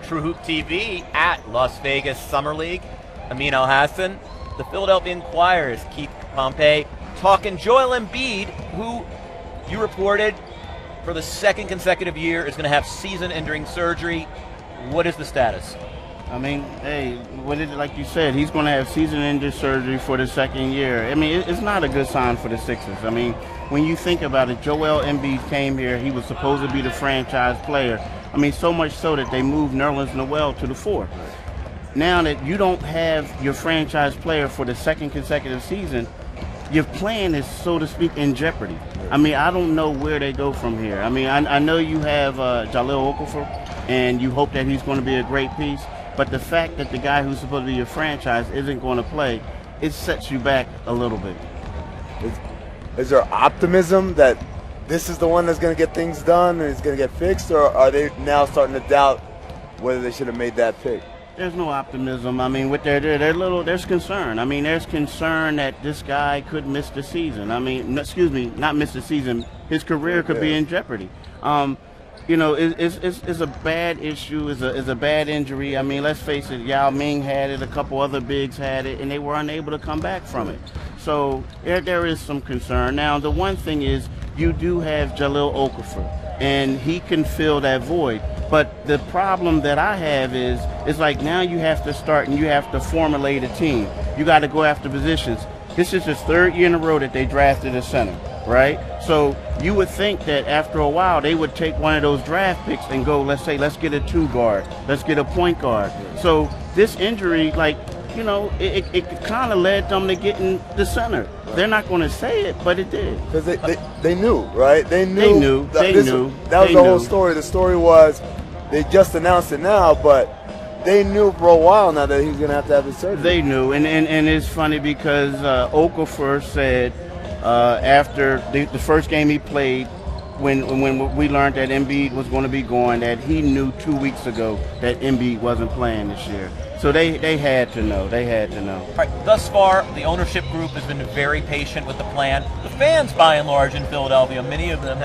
True Hoop TV at Las Vegas Summer League. Amin Elhassan, the Philadelphia Inquirer's Keith Pompey, talking Joel Embiid, who you reported for the second consecutive year is going to have season-ending surgery. What is the status? I mean, hey, like you said, he's going to have season-ending surgery for the second year. I mean, it's not a good sign for the Sixers. I mean, when you think about it, Joel Embiid came here. He was supposed to be the franchise player. I mean, so much so that they moved Nerlens Noel to the 4. Now that you don't have your franchise player for the second consecutive season, your plan is, so to speak, in jeopardy. I mean, I don't know where they go from here. I mean, I know you have Jahlil Okafor, and you hope that he's going to be a great piece. But the fact that the guy who's supposed to be your franchise isn't going to play, it sets you back a little bit. Is there optimism that this is the one that's going to get things done and it's going to get fixed, or are they now starting to doubt whether they should have made that pick? There's no optimism. I mean, with there's concern. I mean, there's concern that this guy could miss the season. I mean, not miss the season. His career could be in jeopardy. You know, it's a bad issue. It's a bad injury. I mean, let's face it. Yao Ming had it. A couple other bigs had it, and they were unable to come back from it. So there is some concern. Now, the one thing is, you do have Jahlil Okafor, and he can fill that void. But the problem that I have is, it's like now you have to start and you have to formulate a team. You got to go after positions. This is his 3rd year in a row that they drafted a center, right? So you would think that after a while they would take one of those draft picks and go, let's get a 2 guard, let's get a point guard. So this injury, like, you know, it kind of led them to getting the center. They're not going to say it, but it did. Because they knew, right? They knew. That was the whole story. The story was they just announced it now, but they knew for a while now that he was going to have his surgery. They knew, and it's funny because Okafor said after the first game he played, when we learned that Embiid was going to be going, that he knew 2 weeks ago that Embiid wasn't playing this year. So they had to know. They had to know. All right, thus far, the ownership group has been very patient with the plan. The fans, by and large, in Philadelphia, many of them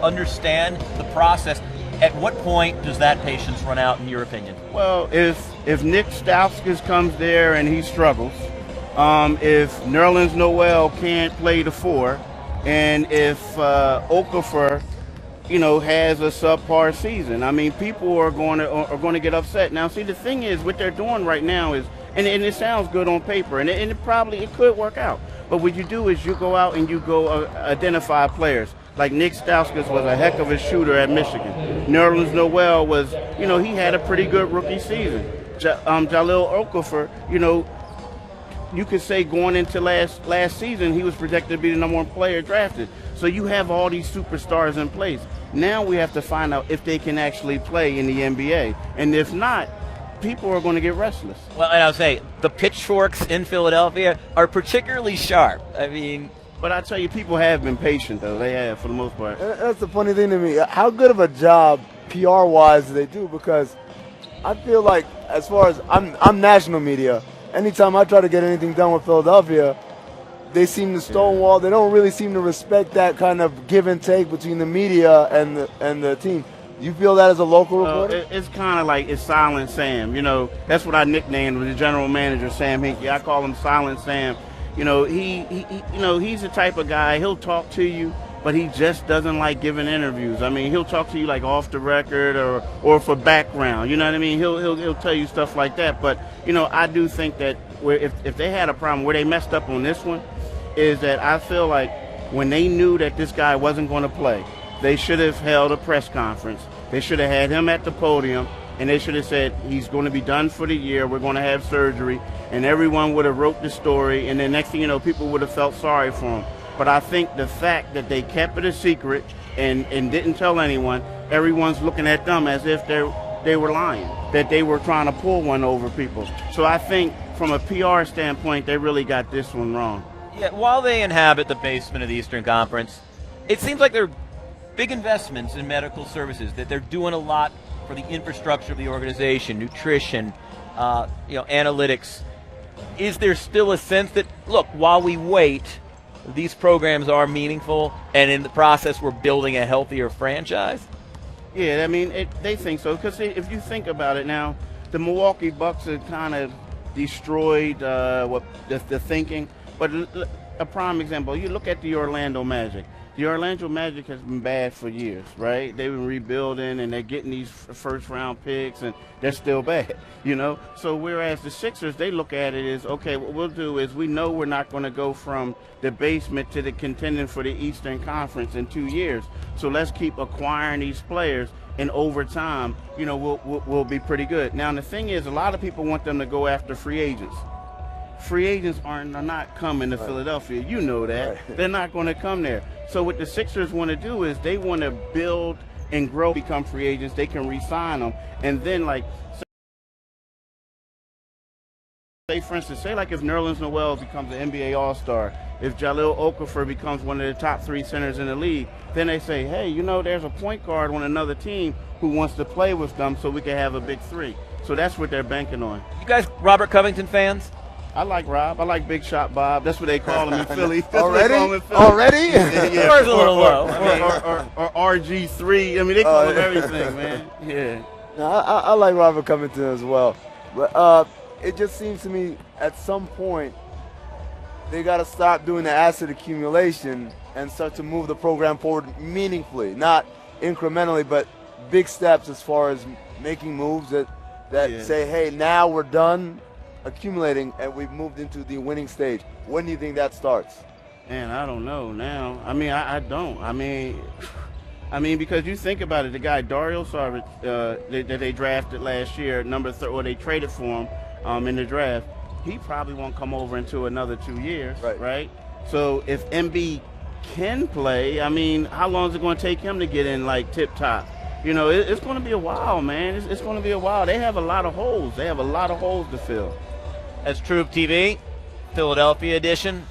understand the process. At what point does that patience run out, in your opinion? Well, if Nick Stauskas comes there and he struggles, if Nerlens Noel can't play the 4, and if Okafor, you know, has a subpar season, I mean, people are going to get upset. Now, see, the thing is, what they're doing right now is, and it sounds good on paper, and it could work out. But what you do is you go out and you go identify players. Like Nick Stauskas was a heck of a shooter at Michigan. Nerlens Noel was, you know, he had a pretty good rookie season. Jahlil Okafor, you know, you could say going into last season, he was projected to be the #1 player drafted. So you have all these superstars in place. Now we have to find out if they can actually play in the NBA. And if not, people are going to get restless. Well, and I'll say, the pitchforks in Philadelphia are particularly sharp. I mean... But I tell you, people have been patient, though. They have, for the most part. That's the funny thing to me. How good of a job, PR-wise, do they do? Because I feel like, as far as I'm national media, anytime I try to get anything done with Philadelphia, they seem to stonewall. They don't really seem to respect that kind of give and take between the media and the team. You feel that as a local reporter? It's kind of like it's Silent Sam. You know, that's what I nicknamed the general manager, Sam Hinkie. I call him Silent Sam. You know, he's the type of guy, he'll talk to you, but he just doesn't like giving interviews. I mean, he'll talk to you like off the record or for background. You know what I mean? He'll tell you stuff like that. But, you know, I do think that if they had a problem where they messed up on this one, is that I feel like when they knew that this guy wasn't going to play, they should have held a press conference. They should have had him at the podium, and they should have said, he's going to be done for the year, we're going to have surgery, and everyone would have wrote the story, and the next thing you know, people would have felt sorry for him. But I think the fact that they kept it a secret and didn't tell anyone, everyone's looking at them as if they were lying, that they were trying to pull one over people. So I think from a PR standpoint, they really got this one wrong. Yeah, while they inhabit the basement of the Eastern Conference, it seems like there are big investments in medical services, that they're doing a lot for the infrastructure of the organization, nutrition, analytics. Is there still a sense that, look, while we wait, these programs are meaningful, and in the process we're building a healthier franchise? Yeah, I mean, they think so. Because if you think about it now, the Milwaukee Bucks have kind of destroyed what the thinking. But a prime example, you look at the Orlando Magic. The Orlando Magic has been bad for years, right? They've been rebuilding, and they're getting these first-round picks, and they're still bad, you know? So whereas the Sixers, they look at it as, okay, what we'll do is we know we're not going to go from the basement to the contending for the Eastern Conference in 2 years. So let's keep acquiring these players, and over time, you know, we'll be pretty good. Now, the thing is, a lot of people want them to go after free agents. Free agents are not coming to Philadelphia. You know that. Right. They're not going to come there. So what the Sixers want to do is they want to build and grow, become free agents. They can re-sign them. And then, like, say for instance, say like if Nerlens Noel becomes an NBA All-Star, if Jahlil Okafor becomes one of the top 3 centers in the league, then they say, hey, you know, there's a point guard on another team who wants to play with them so we can have a big 3. So that's what they're banking on. You guys Robert Covington fans? I like Rob. I like Big Shot Bob. That's what they call him in Philly. That's Already? what they call him in Philly. Already? Yeah. Yours a little low. Or RG3. I mean, they call him everything, man. Yeah. No, I like Robert Covington as well. But it just seems to me at some point they got to stop doing the asset accumulation and start to move the program forward meaningfully, not incrementally, but big steps as far as making moves that say, hey, now we're done accumulating and we've moved into the winning stage. When do you think that starts? Man, I don't know now. I mean, I don't. I mean, because you think about it, the guy Dario Saric that they drafted last year, or they traded for him in the draft, he probably won't come over until another 2 years, right? So if Embiid can play, I mean, how long is it going to take him to get in like tip top? You know, it's going to be a while, man. It's going to be a while. They have a lot of holes. They have a lot of holes to fill. That's Troop TV, Philadelphia edition.